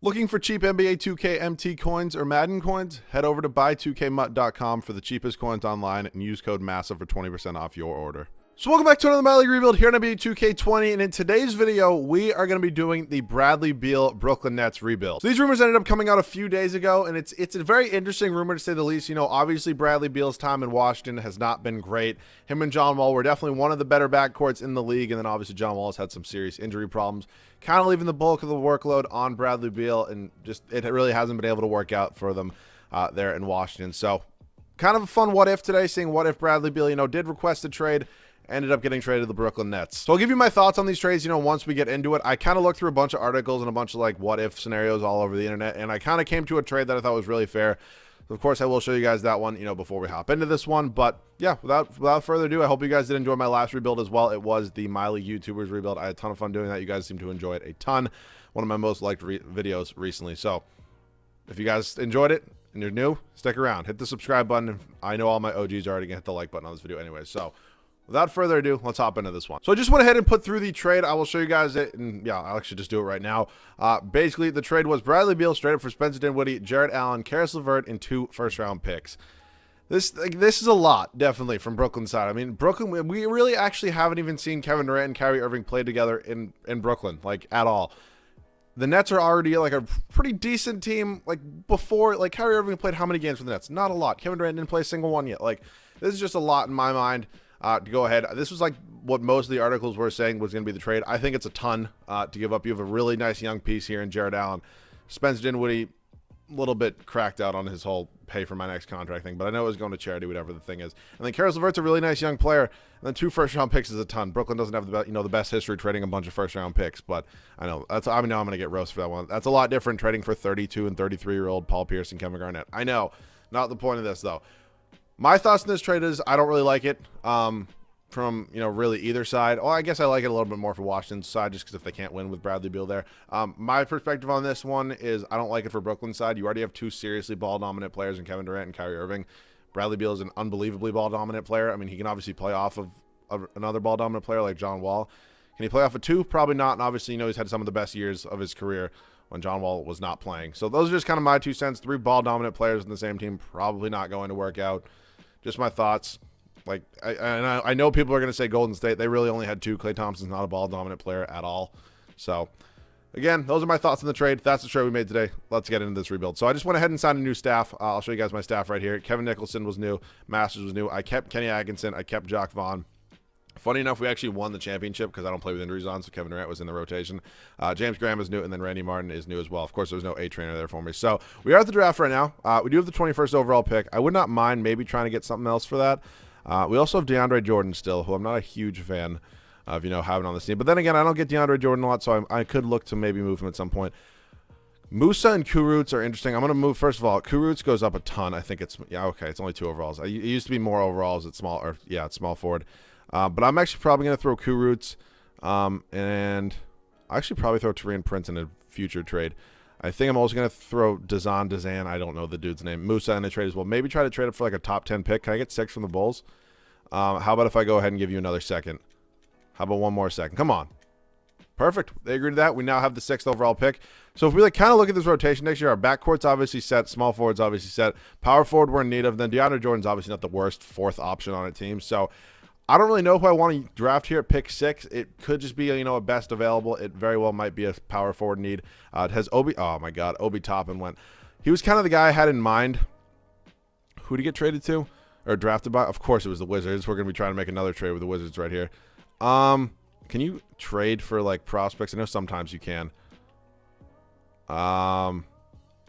Looking for cheap NBA 2K MT coins or Madden coins? Head over to buy2kmut.com for the cheapest coins online and use code Massa for 20% off your order. So welcome back to another My League rebuild here on NBA 2K20, and in today's video, we are going to be doing the Bradley Beal Brooklyn Nets rebuild. So these rumors ended up coming out a few days ago, and it's a very interesting rumor to say the least. You know, obviously Bradley Beal's time in Washington has not been great. Him and John Wall were definitely one of the better backcourts in the league, and then obviously John Wall has had some serious injury problems, kind of leaving the bulk of the workload on Bradley Beal, and just it really hasn't been able to work out for them there in Washington. So kind of a fun what if today, seeing what if Bradley Beal, you know, did request a trade, ended up getting traded to the Brooklyn Nets. So I'll give you my thoughts on these trades, you know, once we get into it. I kind of looked through a bunch of articles and a bunch of like what if scenarios all over the internet, and I kind of came to a trade that I thought was really fair. So of course, I will show you guys that one, you know, before we hop into this one. But yeah, without further ado, I hope you guys did enjoy my last rebuild as well. It was the My League YouTubers rebuild. I had a ton of fun doing that. You guys seem to enjoy it a ton. One of my most liked videos recently. So if you guys enjoyed it and you're new, stick around. Hit the subscribe button. I know all my OGs are already going to hit the like button on this video anyway. So without further ado, let's hop into this one. So I just went ahead and put through the trade. I will show you guys it, and yeah, I'll actually just do it right now. Basically, the trade was Bradley Beal straight up for Spencer Dinwiddie, Jarrett Allen, Karis LeVert, and 2 first-round picks. This is a lot, definitely, from Brooklyn's side. I mean, Brooklyn, we really actually haven't even seen Kevin Durant and Kyrie Irving play together in Brooklyn, like, at all. The Nets are already like a pretty decent team. Like before, like Kyrie Irving played how many games for the Nets? Not a lot. Kevin Durant didn't play a single one yet. Like, this is just a lot in my mind. To go ahead, this was like what most of the articles were saying was going to be the trade. I think it's a ton to give up. You have a really nice young piece here in Jarrett Allen. Spencer Dinwiddie, a little bit cracked out on his whole pay for my next contract thing, but I know it was going to charity, whatever the thing is. And then Karis LeVert's a really nice young player. And then 2 first-round picks is a ton. Brooklyn doesn't have the best history trading a bunch of first-round picks, but I know I'm going to get roast for that one. That's a lot different trading for 32 and 33-year-old Paul Pierce and Kevin Garnett. I know, not the point of this though. My thoughts on this trade is I don't really like it from, you know, really either side. Well, I guess I like it a little bit more for Washington's side just because if they can't win with Bradley Beal there. My perspective on this one is I don't like it for Brooklyn's side. You already have 2 seriously ball-dominant players in Kevin Durant and Kyrie Irving. Bradley Beal is an unbelievably ball-dominant player. I mean, he can obviously play off of another ball-dominant player like John Wall. Can he play off of 2? Probably not. And obviously, you know, he's had some of the best years of his career when John Wall was not playing. So those are just kind of my 2 cents. 3 ball-dominant players in the same team, probably not going to work out. Just my thoughts. Like, I know people are going to say Golden State. They really only had 2. Klay Thompson's not a ball-dominant player at all. So, again, those are my thoughts on the trade. That's the trade we made today. Let's get into this rebuild. So, I just went ahead and signed a new staff. I'll show you guys my staff right here. Kevin Nicholson was new. Masters was new. I kept Kenny Atkinson. I kept Jock Vaughn. Funny enough, we actually won the championship because I don't play with injuries on, so Kevin Durant was in the rotation. James Graham is new, and then Randy Martin is new as well. Of course, there's no A-trainer there for me. So, we are at the draft right now. We do have the 21st overall pick. I would not mind maybe trying to get something else for that. We also have DeAndre Jordan still, who I'm not a huge fan of, you know, having on this team. But then again, I don't get DeAndre Jordan a lot, so I could look to maybe move him at some point. Massa and Kurucs are interesting. I'm going to move, first of all, Kurucs goes up a ton. I think it's, yeah, okay, it's only 2 overalls. It used to be more overalls at small, or yeah, it's small forward. But I'm actually probably going to throw Kurucs, and I actually probably throw Taurean Prince in a future trade. I think I'm also going to throw Dazan. I don't know the dude's name. Massa in the trade as well. Maybe try to trade it for like a top 10 pick. Can I get 6 from the Bulls? How about if I go ahead and give you another second? How about one more second? Come on. Perfect. They agreed to that. We now have the 6th overall pick. So if we like kind of look at this rotation next year, our backcourt's obviously set. Small forward's obviously set. Power forward we're in need of. Then DeAndre Jordan's obviously not the worst 4th option on a team. So I don't really know who I want to draft here at pick 6. It could just be, you know, a best available. It very well might be a power forward need. It has Obi. Oh, my God. Obi Toppin went. He was kind of the guy I had in mind. Who to get traded to or drafted by? Of course, it was the Wizards. We're going to be trying to make another trade with the Wizards right here. Can you trade for, like, prospects? I know sometimes you can. Yeah,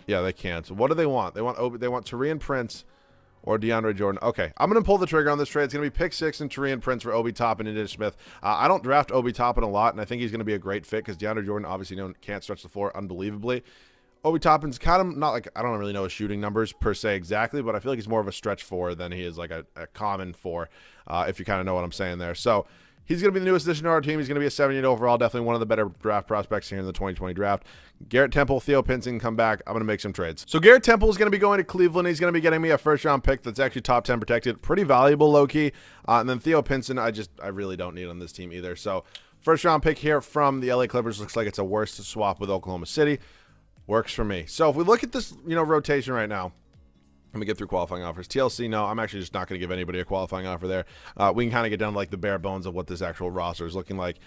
they can. So what do they want? They want Taurean Prince or DeAndre Jordan. Okay, I'm going to pull the trigger on this trade. It's going to be pick 6 and Taurean Prince for Obi Toppin and Ish Smith. I don't draft Obi Toppin a lot, and I think he's going to be a great fit because DeAndre Jordan obviously can't stretch the floor unbelievably. Obi Toppin's kind of not like, I don't really know his shooting numbers per se exactly, but I feel like he's more of a stretch 4 than he is like a common 4, if you kind of know what I'm saying there. So he's going to be the newest addition to our team. He's going to be a 78 overall, definitely one of the better draft prospects here in the 2020 draft. Garrett Temple, Theo Pinson come back. I'm going to make some trades. So Garrett Temple is going to be going to Cleveland. He's going to be getting me a first-round pick that's actually top 10 protected. Pretty valuable, low-key. And then Theo Pinson, I really don't need on this team either. So first-round pick here from the LA Clippers. Looks like it's a worse swap with Oklahoma City. Works for me. So if we look at this, rotation right now, let me get through qualifying offers. TLC, no, I'm actually just not going to give anybody a qualifying offer there. We can kind of get down to like the bare bones of what this actual roster is looking like.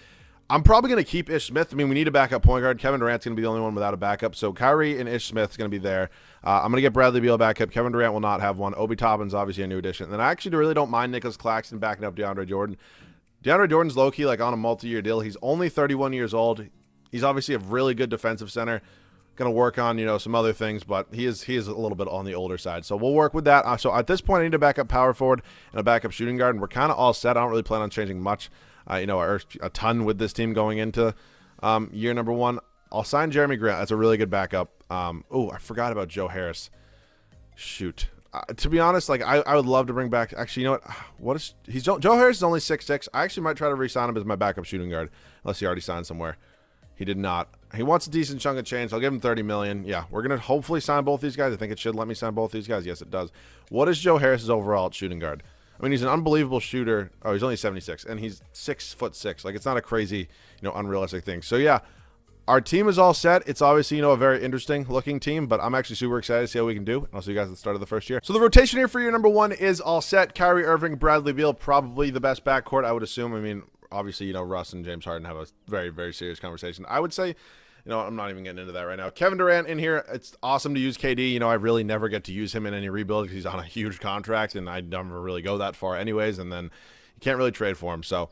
I'm probably going to keep Ish Smith. I mean, we need a backup point guard. Kevin Durant's going to be the only one without a backup. So Kyrie and Ish Smith's going to be there. I'm going to get Bradley Beal backup. Kevin Durant will not have one. Obi Toppin's obviously a new addition. And then I actually really don't mind Nicholas Claxton backing up DeAndre Jordan. DeAndre Jordan's low-key like on a multi-year deal. He's only 31 years old. He's obviously a really good defensive center. Going to work on, some other things, but he is a little bit on the older side. So we'll work with that. So at this point, I need a backup power forward and a backup shooting guard, and we're kind of all set. I don't really plan on changing much, or a ton with this team going into year number 1. I'll sign Jeremy Grant. That's a really good backup. I forgot about Joe Harris. Shoot. To be honest, like I would love to bring back. Actually, you know what? Joe Harris is only 6'6". I actually might try to re-sign him as my backup shooting guard, unless he already signed somewhere. He did not. He wants a decent chunk of change. I'll give him $30 million. Yeah, we're going to hopefully sign both these guys. I think it should let me sign both these guys. Yes, it does. What is Joe Harris's overall at shooting guard? I mean, he's an unbelievable shooter. Oh, he's only 76, and he's 6'6". Like, it's not a crazy, unrealistic thing. So, yeah, our team is all set. It's obviously, a very interesting-looking team, but I'm actually super excited to see how we can do. And I'll see you guys at the start of the first year. So the rotation here for year number 1 is all set. Kyrie Irving, Bradley Beal, probably the best backcourt, I would assume. I mean, obviously, Russ and James Harden have a very, very serious conversation. I would say, I'm not even getting into that right now. Kevin Durant in here. It's awesome to use KD. I really never get to use him in any rebuild because he's on a huge contract, and I never really go that far anyways, and then you can't really trade for him. So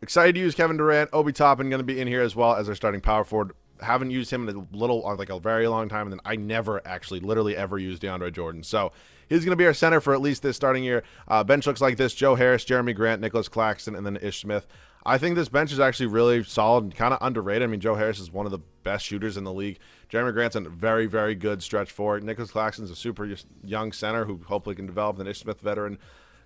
excited to use Kevin Durant. Obi Toppin going to be in here as well as our starting power forward. Haven't used him in a very long time, and then I never actually literally ever used DeAndre Jordan. So he's going to be our center for at least this starting year. Bench looks like this: Joe Harris, Jeremy Grant, Nicholas Claxton, and then Ish Smith. I think this bench is actually really solid and kind of underrated. I mean, Joe Harris is one of the best shooters in the league. Jeremy Grant's a very, very good stretch forward. Nicholas Claxton's a super young center who hopefully can develop. And Ish Smith, veteran,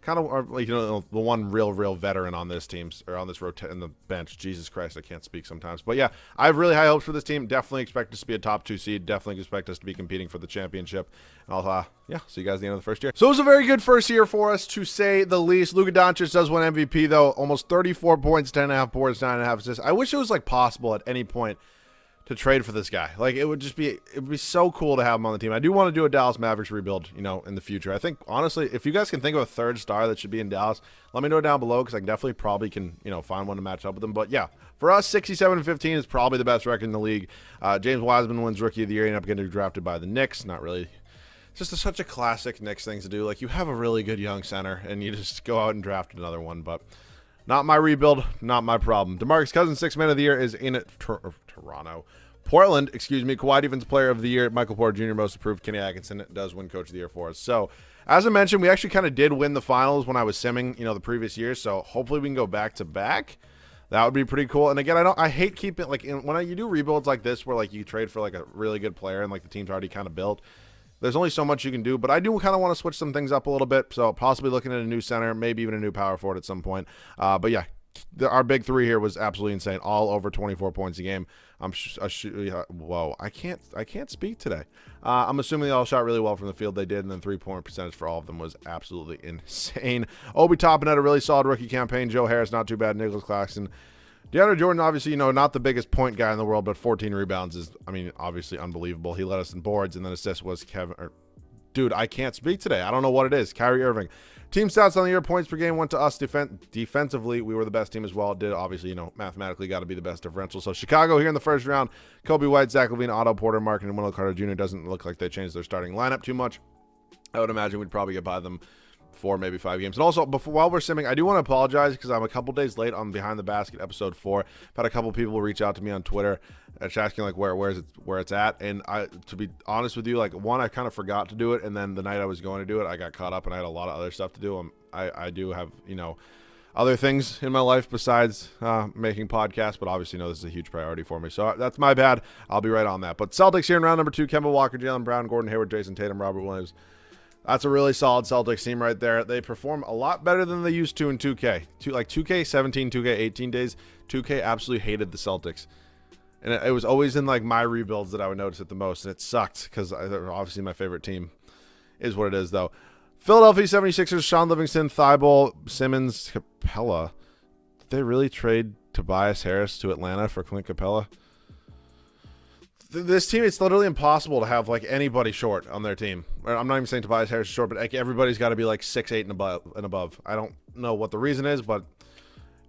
kind of the one real veteran on this team or on this in the bench. Jesus Christ, I can't speak sometimes. But yeah, I have really high hopes for this team. Definitely expect us to be a top 2 seed. Definitely expect us to be competing for the championship. And I'll see you guys at the end of the first year. So it was a very good first year for us, to say the least. Luka Doncic does win MVP though. Almost 34 points, 10.5 boards, 9.5 assists. I wish it was like possible at any point to trade for this guy. Like, it would be so cool to have him on the team. I do want to do a Dallas Mavericks rebuild, in the future. I think, honestly, if you guys can think of a third star that should be in Dallas, let me know down below, because I definitely probably can, find one to match up with them. But yeah, for us, 67-15 is probably the best record in the league. James Wiseman wins Rookie of the Year, ended up getting drafted by the Knicks. Not really. It's just such a classic Knicks thing to do. Like, you have a really good young center, and you just go out and draft another one. But not my rebuild, not my problem. DeMarcus Cousins, 6th Man of the Year, is in Toronto. Portland, Kawhi Defensive Player of the Year, Michael Porter Jr. Most Improved, Kenny Atkinson does win Coach of the Year for us. So, as I mentioned, we actually kind of did win the finals when I was simming, the previous year. So, hopefully we can go back to back. That would be pretty cool. And again, I hate keeping, when you do rebuilds like this where, you trade for, a really good player and, the team's already kind of built, there's only so much you can do. But I do kind of want to switch some things up a little bit. So, possibly looking at a new center, maybe even a new power forward at some point. But yeah. Our big 3 here was absolutely insane. All over 24 points a game. Whoa! I can't speak today. I'm assuming they all shot really well from the field. They did, and then 3-point percentage for all of them was absolutely insane. Obi Toppin had a really solid rookie campaign. Joe Harris, not too bad. Nicholas Claxton. DeAndre Jordan, obviously, not the biggest point guy in the world, but 14 rebounds is, obviously unbelievable. He led us in boards, and then assists was Dude, I can't speak today. I don't know what it is. Kyrie Irving. Team stats on the year, points per game went to us. Defensively, we were the best team as well. Did obviously, mathematically got to be the best differential. So Chicago here in the first round. Kobe White, Zach LaVine, Otto Porter, Markin, and Wendell Carter Jr. Doesn't look like they changed their starting lineup too much. I would imagine we'd probably get by them 4, maybe 5 games. And also, while we're simming, I do want to apologize because I'm a couple days late on Behind the Basket episode 4. I've had a couple people reach out to me on Twitter asking where it's at. And to be honest with you, one, I kind of forgot to do it, and then the night I was going to do it, I got caught up and I had a lot of other stuff to do. I do have other things in my life besides making podcasts, but obviously this is a huge priority for me. So that's my bad. I'll be right on that. But Celtics here in round number 2: Kemba Walker, Jaylen Brown, Gordon Hayward, Jason Tatum, Robert Williams. That's a really solid Celtics team right there. They perform a lot better than they used to in 2K. 2K17, 2K18 days, 2K absolutely hated the Celtics. And it was always in my rebuilds that I would notice it the most. And it sucked because obviously my favorite team is what it is, though. Philadelphia 76ers, Sean Livingston, Thibault, Simmons, Capella. Did they really trade Tobias Harris to Atlanta for Clint Capella? This team, it's literally impossible to have like anybody short on their team. I'm not even saying Tobias Harris is short, but like everybody's got to be like 6'8" and above. I don't know what the reason is, but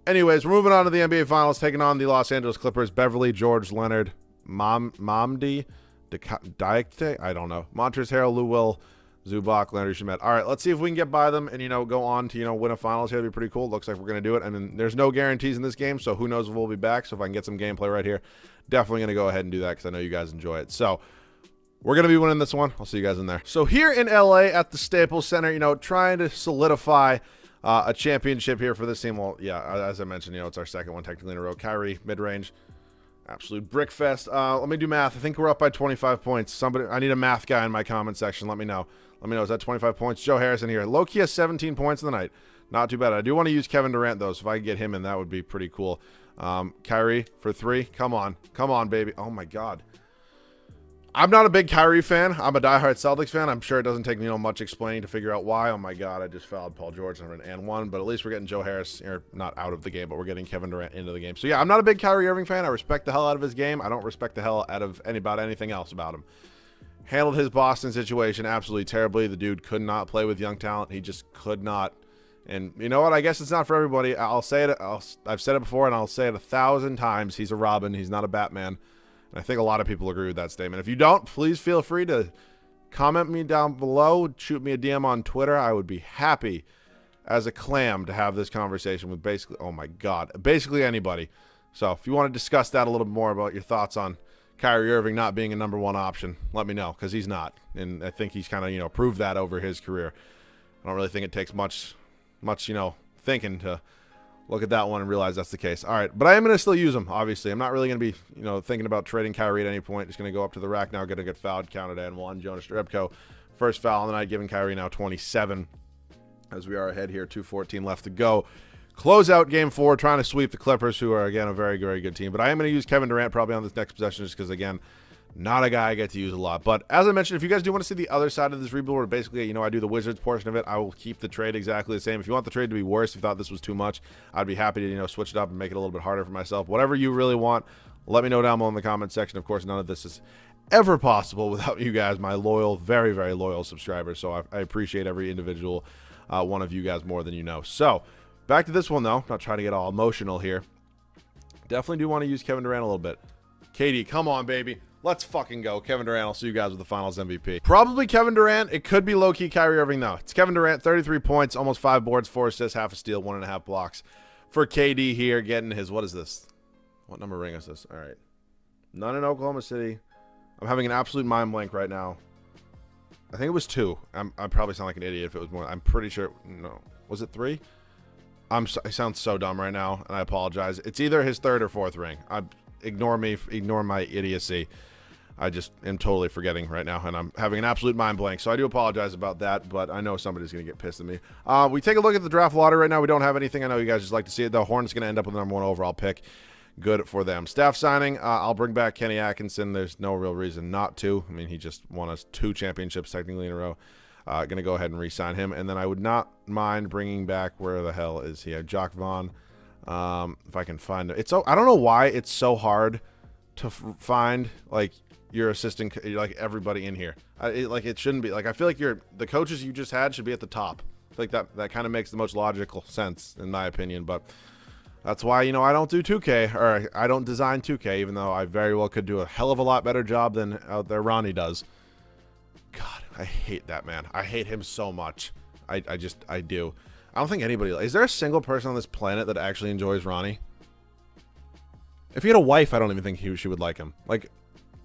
anyways, we're moving on to the NBA Finals, taking on the Los Angeles Clippers. Beverly, George, Leonard, Mamdi, Diakte, I don't know. Montrezl Harrell, Lou Will, Zubac, Landry Shamet. All right, let's see if we can get by them and, go on to, win a finals here. That'd be pretty cool. Looks like we're going to do it. And then there's no guarantees in this game, so who knows if we'll be back. So if I can get some gameplay right here, definitely going to go ahead and do that because I know you guys enjoy it. So we're going to be winning this one. I'll see you guys in there. So here in LA at the Staples Center, trying to solidify a championship here for this team. Well, yeah, as I mentioned, it's our second one technically in a row. Kyrie, mid-range. Absolute brick fest. Let me do math. I think we're up by 25 points. I need a math guy in my comment section. Let me know. Is that 25 points? Joe Harrison here. Loki has 17 points in the night. Not too bad. I do want to use Kevin Durant, though, so if I can get him in, that would be pretty cool. Kyrie for 3. Come on. Come on, baby. Oh, my God. I'm not a big Kyrie fan. I'm a diehard Celtics fan. I'm sure it doesn't take much explaining to figure out why. Oh, my God. I just fouled Paul George on an and one, but at least we're getting Joe Harris, not out of the game, but we're getting Kevin Durant into the game. So, yeah, I'm not a big Kyrie Irving fan. I respect the hell out of his game. I don't respect the hell out of anything else about him. Handled his Boston situation absolutely terribly. The dude could not play with young talent. He just could not. And you know what? I guess it's not for everybody. I'll say it. I've said it before, and I'll say it 1,000 times. He's a Robin. He's not a Batman. And I think a lot of people agree with that statement. If you don't, please feel free to comment me down below. Shoot me a DM on Twitter. I would be happy as a clam to have this conversation with basically, oh my God, basically anybody. So if you want to discuss that a little bit more about your thoughts on Kyrie Irving not being a number one option, let me know, because he's not. And I think he's kind of, proved that over his career. I don't really think it takes much, thinking to look at that one and realize that's the case. All right, but I am going to still use him, obviously. I'm not really going to be, thinking about trading Kyrie at any point. Just going to go up to the rack now, going to get fouled, counted and one. Jonas Jerebko, first foul on the night, giving Kyrie now 27 as we are ahead here, 2:14 left to go. Close out game 4, trying to sweep the Clippers, who are, again, a very, very good team. But I am going to use Kevin Durant probably on this next possession just because, again, not a guy I get to use a lot. But as I mentioned, if you guys do want to see the other side of this rebuild where basically, I do the Wizards portion of it, I will keep the trade exactly the same. If you want the trade to be worse, if you thought this was too much, I'd be happy to, switch it up and make it a little bit harder for myself. Whatever you really want, let me know down below in the comment section. Of course, none of this is ever possible without you guys, my loyal, very, very loyal subscribers. So I appreciate every individual one of you guys more than you know. So back to this one, though. Not trying to get all emotional here. Definitely do want to use Kevin Durant a little bit. KD, come on, baby. Let's fucking go. Kevin Durant, I'll see you guys with the Finals MVP. Probably Kevin Durant. It could be low-key Kyrie Irving, though. It's Kevin Durant, 33 points, almost 5 boards, 4 assists, half a steal, 1.5 blocks. For KD here, getting his, what is this? What number ring is this? All right. None in Oklahoma City. I'm having an absolute mind blank right now. I think it was 2. I probably sound like an idiot if it was more. I'm pretty sure. No. Was it 3? I sound so dumb right now, and I apologize. It's either his 3rd or 4th ring. Ignore me. Ignore my idiocy. I just am totally forgetting right now, and I'm having an absolute mind blank. So I do apologize about that, but I know somebody's going to get pissed at me. We take a look at the draft lottery right now. We don't have anything. I know you guys just like to see it, though. Hornets going to end up with the number 1 overall pick. Good for them. Staff signing, I'll bring back Kenny Atkinson. There's no real reason not to. I mean, he just won us 2 championships technically in a row. Going to go ahead and re-sign him. And then I would not mind bringing back, where the hell is he? Jock Vaughn. If I can find it. I don't know why it's so hard to find, like, your assistant, like, everybody in here. It shouldn't be. Like, I feel like the coaches you just had should be at the top. I feel like that kind of makes the most logical sense, in my opinion. But that's why, I don't do 2K, or I don't design 2K, even though I very well could do a hell of a lot better job than out there Ronnie does. God, I hate that man. I hate him so much. I do. I don't think anybody... Is there a single person on this planet that actually enjoys Ronnie? If he had a wife, I don't even think she would like him. Like,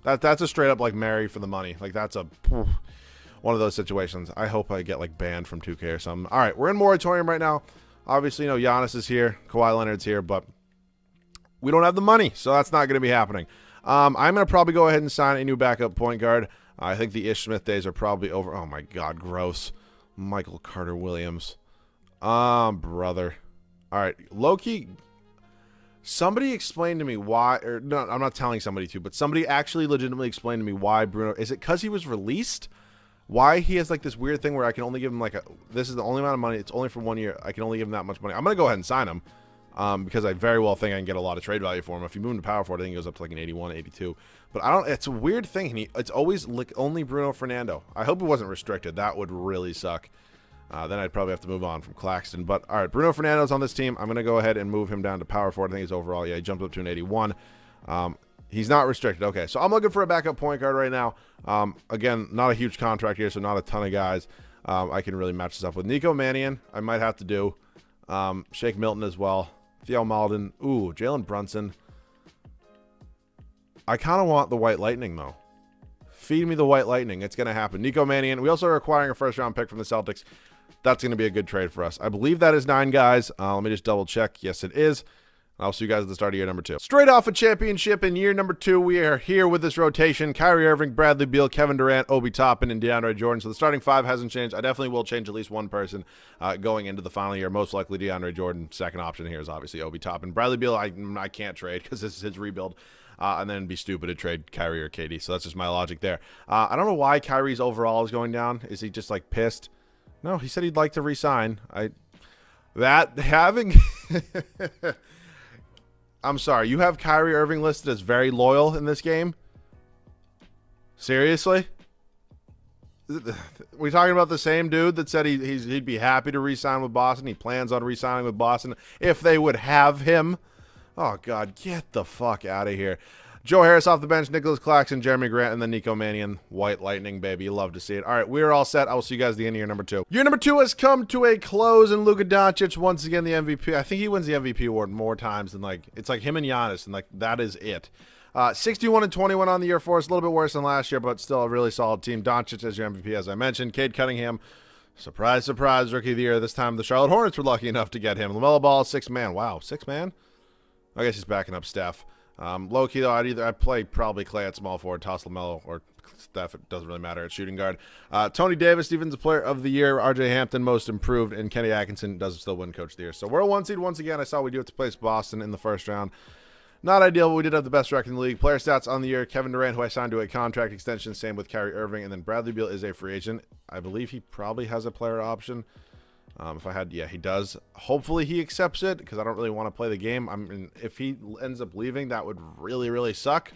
that's a straight up, like, marry for the money. Like, that's one of those situations. I hope I get, like, banned from 2K or something. All right, we're in moratorium right now. Obviously, Giannis is here. Kawhi Leonard's here, but we don't have the money, so that's not going to be happening. I'm going to probably go ahead and sign a new backup point guard. I think the Ish Smith days are probably over. Oh, my God, gross. Michael Carter-Williams. Brother. All right, low-key, somebody explained to me why, or no, I'm not telling somebody to, but somebody actually legitimately explained to me why Bruno, is it because he was released? Why he has, like, this weird thing where I can only give him, like, this is the only amount of money, it's only for 1 year, I can only give him that much money. I'm going to go ahead and sign him, because I very well think I can get a lot of trade value for him. If you move him to power forward, I think he goes up to like an 81, 82. But I don't. It's a weird thing. It's always like only Bruno Fernando. I hope it wasn't restricted. That would really suck. Then I'd probably have to move on from Claxton. But all right, Bruno Fernando's on this team. I'm gonna go ahead and move him down to power forward. I think he's overall. Yeah, he jumped up to an 81. He's not restricted. Okay, so I'm looking for a backup point guard right now. Again, not a huge contract here, so not a ton of guys I can really match this up with. Nico Mannion, I might have to do. Shake Milton as well. Theo Malden. Ooh, Jalen Brunson. I kind of want the White Lightning, though. Feed me the White Lightning. It's going to happen. Nico Mannion. We also are acquiring a first-round pick from the Celtics. That's going to be a good trade for us. I believe that is 9 guys. Let me just double-check. Yes, it is. I'll see you guys at the start of year number 2. Straight off a championship in year number 2, we are here with this rotation. Kyrie Irving, Bradley Beal, Kevin Durant, Obi Toppin, and DeAndre Jordan. So the starting 5 hasn't changed. I definitely will change at least one person going into the final year. Most likely DeAndre Jordan. Second option here is obviously Obi Toppin. Bradley Beal, I can't trade because this is his rebuild. And then it'd be stupid to trade Kyrie or KD. So that's just my logic there. I don't know why Kyrie's overall is going down. Is he just like pissed? No, he said he'd like to resign. I'm sorry, you have Kyrie Irving listed as very loyal in this game? Seriously? We talking about the same dude that said he'd be happy to re-sign with Boston? He plans on re-signing with Boston if they would have him? Oh, God, get the fuck out of here. Joe Harris off the bench, Nicholas Claxton, Jeremy Grant, and then Nico Mannion. White Lightning, baby. You love to see it. All right, we're all set. I will see you guys at the end of year number 2. Year number 2 has come to a close, and Luka Doncic, once again, the MVP. I think he wins the MVP award more times than, like, it's like him and Giannis, and, like, that is it. 61 and 21 on the year for us. A little bit worse than last year, but still a really solid team. Doncic as your MVP, as I mentioned. Cade Cunningham, surprise, surprise, rookie of the year. This time the Charlotte Hornets were lucky enough to get him. LaMelo Ball, 6 man. Wow, 6 man? I guess he's backing up Steph. Low-key, though, I'd play probably Clay at small forward, toss LaMelo, or Steph. It doesn't really matter at shooting guard. Tony Davis, Defensive Player of the Year. RJ Hampton, Most Improved. And Kenny Atkinson does still win Coach of the Year. So we're a 1 seed once again. I saw we do have to place Boston in the first round. Not ideal, but we did have the best record in the league. Player stats on the year, Kevin Durant, who I signed to a contract extension. Same with Kyrie Irving. And then Bradley Beal is a free agent. I believe he probably has a player option. If I had, yeah, he does. Hopefully he accepts it because I don't really want to play the game. I mean, if he ends up leaving, that would really, really suck.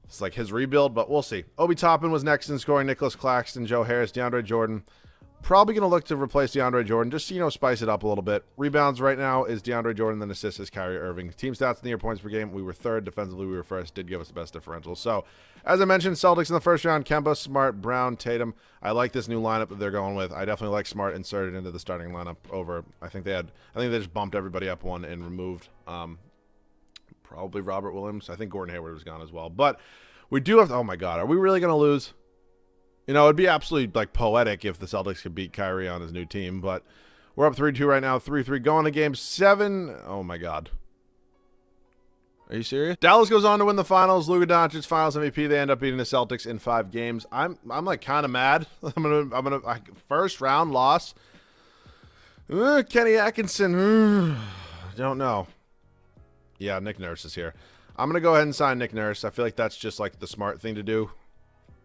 It's like his rebuild, but we'll see. Obi Toppin was next in scoring. Nicholas Claxton, Joe Harris, DeAndre Jordan. Probably going to look to replace DeAndre Jordan, just, spice it up a little bit. Rebounds right now is DeAndre Jordan, then assists is Kyrie Irving. Team stats in the year, points per game, we were 3rd. Defensively, we were 1st. Did give us the best differential. So, as I mentioned, Celtics in the first round, Kemba, Smart, Brown, Tatum. I like this new lineup that they're going with. I definitely like Smart inserted into the starting lineup over, I think they just bumped everybody up one and removed probably Robert Williams. I think Gordon Hayward was gone as well. But we do have to, oh my God, are we really going to lose? It'd be absolutely, like, poetic if the Celtics could beat Kyrie on his new team, but we're up 3-2 right now, 3-3 going to game 7. Oh, my God. Are you serious? Dallas goes on to win the finals. Luka Doncic, finals MVP. They end up beating the Celtics in 5 games. I'm like, kind of mad. I'm gonna first round loss. Kenny Atkinson. Don't know. Yeah, Nick Nurse is here. I'm going to go ahead and sign Nick Nurse. I feel like that's just, like, the smart thing to do.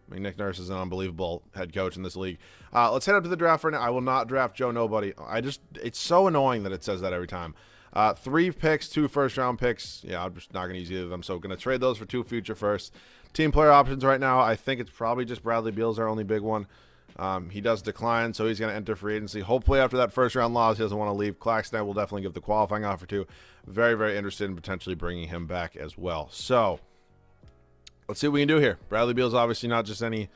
I mean, Nick Nurse is an unbelievable head coach in this league. Let's head up to the draft right now. I will not draft Joe Nobody. It's so annoying that it says that every time. 3 picks, 2 first-round picks. Yeah, I'm just not going to use either of them. So going to trade those for 2 future firsts. Team player options right now, I think it's probably just Bradley Beal's our only big one. He does decline, so he's going to enter free agency. Hopefully after that first-round loss, he doesn't want to leave. Claxton will definitely give the qualifying offer to. Very, very interested in potentially bringing him back as well. So let's see what we can do here. Bradley Beal's obviously not just any,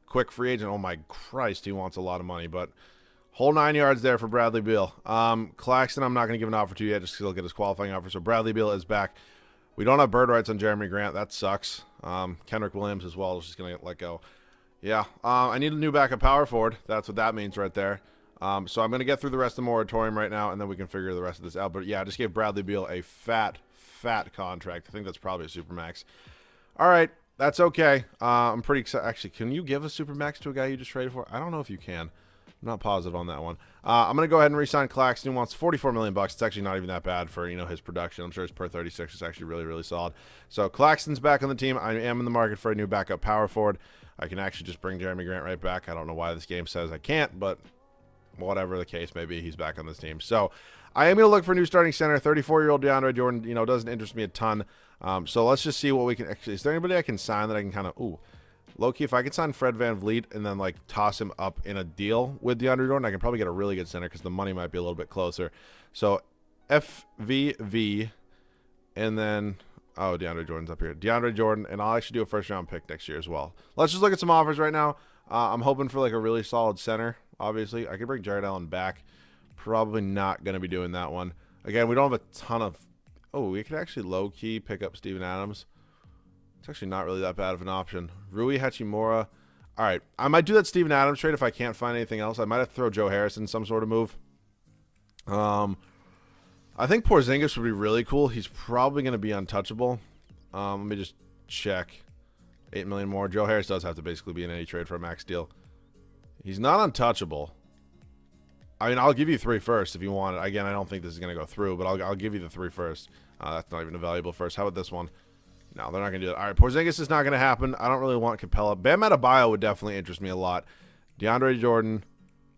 quick free agent. Oh, my Christ, he wants a lot of money. But whole 9 yards there for Bradley Beal. Claxton, I'm not going to give an offer to yet just because he'll get his qualifying offer. So Bradley Beal is back. We don't have bird rights on Jeremy Grant. That sucks. Kendrick Williams as well is just going to get let go. Yeah, I need a new backup power forward. That's what that means right there. So I'm going to get through the rest of the moratorium right now, and then we can figure the rest of this out. But, yeah, I just gave Bradley Beal a fat contract. I think that's probably a supermax. All right, that's okay. I'm pretty excited. Actually, can you give a supermax to a guy you just traded for? I don't know if you can. I'm not positive on that one. I'm going to go ahead and re-sign Claxton. He wants $44 million. It's actually not even that bad for, his production. I'm sure his per 36 is actually really, really solid. So Claxton's back on the team. I am in the market for a new backup power forward. I can actually just bring Jeremy Grant right back. I don't know why this game says I can't, but whatever the case may be, he's back on this team. So I am going to look for a new starting center. 34-year-old DeAndre Jordan, doesn't interest me a ton. So let's just see what we can actually. Is there anybody I can sign that I can kind of low-key? If I could sign Fred VanVleet and then like toss him up in a deal with DeAndre Jordan, I can probably get a really good center because the money might be a little bit closer. So FVV and then DeAndre Jordan's up here. DeAndre Jordan, and I'll actually do a first-round pick next year as well. Let's just look at some offers right now. I'm hoping for like a really solid center. Obviously, I could bring Jared Allen back. Probably not going to be doing that one. Again, we don't have a ton of... we could actually low-key pick up Steven Adams. It's actually not really that bad of an option. Rui Hachimura. All right, I might do that Steven Adams trade if I can't find anything else. I might have to throw Joe Harris in some sort of move. I think Porzingis would be really cool. He's probably going to be untouchable. Let me just check. $8 million more. Joe Harris does have to basically be in any trade for a max deal. He's not untouchable. I mean, I'll give you 3 first if you want it. Again, I don't think this is going to go through, but I'll give you the 3 first. That's not even a valuable first. How about this one? No, they're not going to do that. All right, Porzingis is not going to happen. I don't really want Capella. Bam Adebayo would definitely interest me a lot. DeAndre Jordan,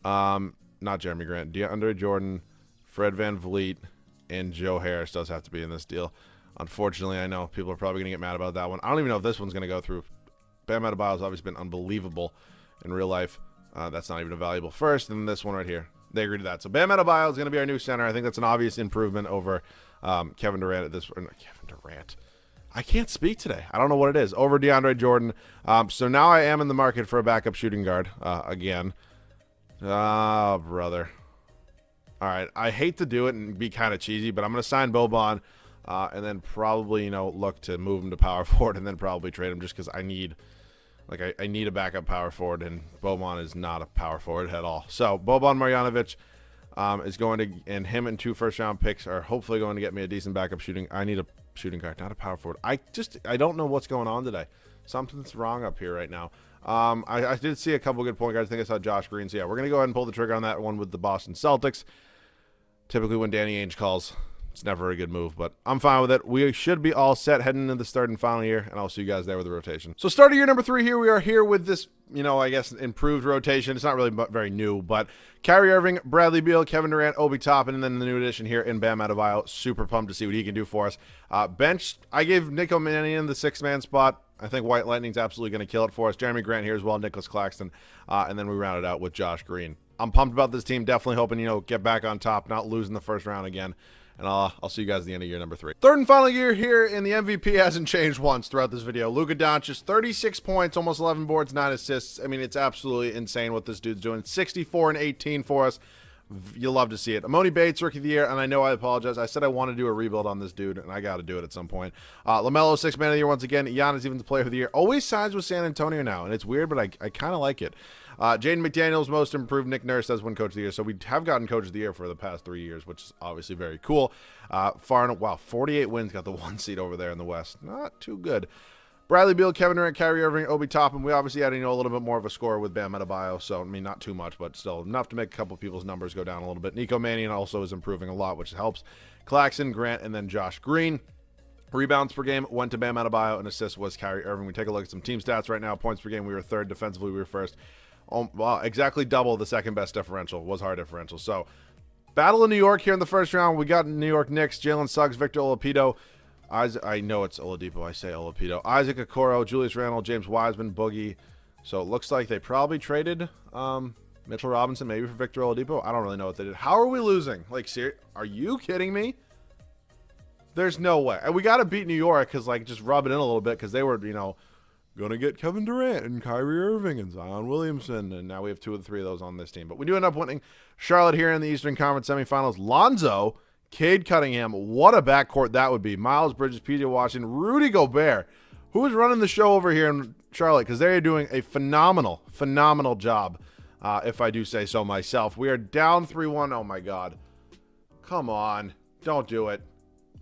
not Jeremy Grant. DeAndre Jordan, Fred VanVleet, and Joe Harris does have to be in this deal. Unfortunately, I know people are probably going to get mad about that one. I don't even know if this one's going to go through. Bam Adebayo has obviously been unbelievable in real life. That's not even a valuable first. And this one right here, they agreed to that. So Bam Adebayo is going to be our new center. I think that's an obvious improvement over Kevin Durant at this point. Kevin Durant. I can't speak today. I don't know what it is. Over DeAndre Jordan. So now I am in the market for a backup shooting guard again. Oh, brother. All right. I hate to do it and be kind of cheesy, but I'm going to sign Boban and then probably, look to move him to power forward and then probably trade him just because I need I need a backup power forward, and Boban is not a power forward at all. So Boban Marjanovic is going to, and him and 2 first-round picks are hopefully going to get me a decent backup shooting. I need a shooting guard, not a power forward. I don't know what's going on today. Something's wrong up here right now. I did see a couple good point guards. I think I saw Josh Green. So, yeah, we're going to go ahead and pull the trigger on that one with the Boston Celtics. Typically when Danny Ainge calls, it's never a good move, but I'm fine with it. We should be all set heading into this third and final year, and I'll see you guys there with the rotation. So start of year number 3 here. We are here with this, I guess, improved rotation. It's not really very new, but Kyrie Irving, Bradley Beal, Kevin Durant, Obi Toppin, and then the new addition here in Bam Adebayo. Super pumped to see what he can do for us. Bench, I gave Nico Mannion the 6-man spot. I think White Lightning's absolutely going to kill it for us. Jeremy Grant here as well, Nicholas Claxton, and then we rounded out with Josh Green. I'm pumped about this team. Definitely hoping, get back on top, not losing the first round again. And I'll see you guys at the end of year number 3. Third and final year here, and the MVP hasn't changed once throughout this video. Luka Doncic, 36 points, almost 11 boards, 9 assists. I mean, it's absolutely insane what this dude's doing. 64 and 18 for us. You'll love to see it. Amoni Bates, Rookie of the Year, and I know I apologize. I said I want to do a rebuild on this dude, and I got to do it at some point. LaMelo, 6th Man of the Year once again. Giannis, even the Player of the Year. Always signs with San Antonio now, and it's weird, but I kind of like it. Jaden McDaniels, Most Improved. Nick Nurse has won Coach of the Year. So we have gotten Coach of the Year for the past 3 years, which is obviously very cool. Wow, 48 wins, got the 1 seed over there in the West. Not too good. Bradley Beal, Kevin Durant, Kyrie Irving, Obi Toppin. We obviously had a little bit more of a score with Bam Adebayo, so I mean not too much, but still enough to make a couple people's numbers go down a little bit. Nico Mannion also is improving a lot, which helps. Claxton, Grant, and then Josh Green. Rebounds per game went to Bam Adebayo, and assist was Kyrie Irving. We take a look at some team stats right now. Points per game, we were 3rd. Defensively, we were 1st. Well, exactly double the second best differential was our differential. So, battle in New York here in the first round. We got New York Knicks, Jalen Suggs, Victor Oladipo. I know it's Oladipo. I say Oladipo. Isaac Okoro, Julius Randle, James Wiseman, Boogie. So it looks like they probably traded Mitchell Robinson maybe for Victor Oladipo. I don't really know what they did. How are we losing? Like, are you kidding me? There's no way. And we got to beat New York because, just rub it in a little bit because they were, going to get Kevin Durant and Kyrie Irving and Zion Williamson. And now we have 2 of the 3 of those on this team. But we do end up winning Charlotte here in the Eastern Conference semifinals. Lonzo, Cade Cunningham, what a backcourt that would be. Miles Bridges, P.J. Washington, Rudy Gobert. Who is running the show over here in Charlotte? Because they are doing a phenomenal, phenomenal job, if I do say so myself. We are down 3-1. Oh, my God. Come on. Don't do it.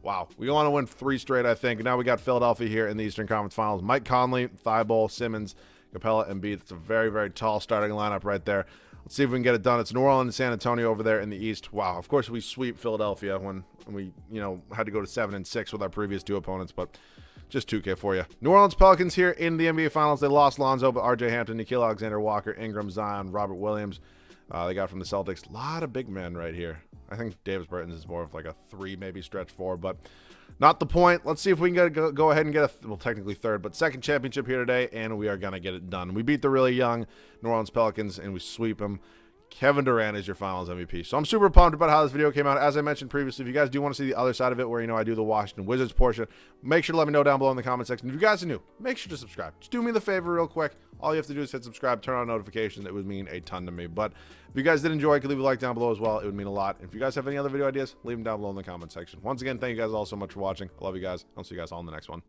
Wow. We want to win 3 straight, I think. Now we got Philadelphia here in the Eastern Conference Finals. Mike Conley, Thibault, Simmons, Capella, and Embiid. It's a very, very tall starting lineup right there. Let's see if we can get it done. It's New Orleans and San Antonio over there in the East. Wow. Of course, we sweep Philadelphia when we, had to go to 7-6 with our previous 2 opponents, but just 2K for you. New Orleans Pelicans here in the NBA Finals. They lost Lonzo, but RJ Hampton, Nikhil Alexander-Walker, Ingram, Zion, Robert Williams, They got from the Celtics. A lot of big men right here. I think Davis Bertans is more of like a 3, maybe stretch 4, but not the point. Let's see if we can go ahead and get well, technically third, but second championship here today, and we are going to get it done. We beat the really young New Orleans Pelicans, and we sweep them. Kevin Durant is your finals MVP. So I'm super pumped about how this video came out. As I mentioned previously, if you guys do want to see the other side of it, where, I do the Washington Wizards portion, make sure to let me know down below in the comment section. If you guys are new, make sure to subscribe. Just do me the favor real quick. All you have to do is hit subscribe, turn on notifications. It would mean a ton to me. But if you guys did enjoy, you could leave a like down below as well. It would mean a lot. If you guys have any other video ideas, leave them down below in the comment section. Once again, thank you guys all so much for watching. I love you guys. I'll see you guys all in the next one.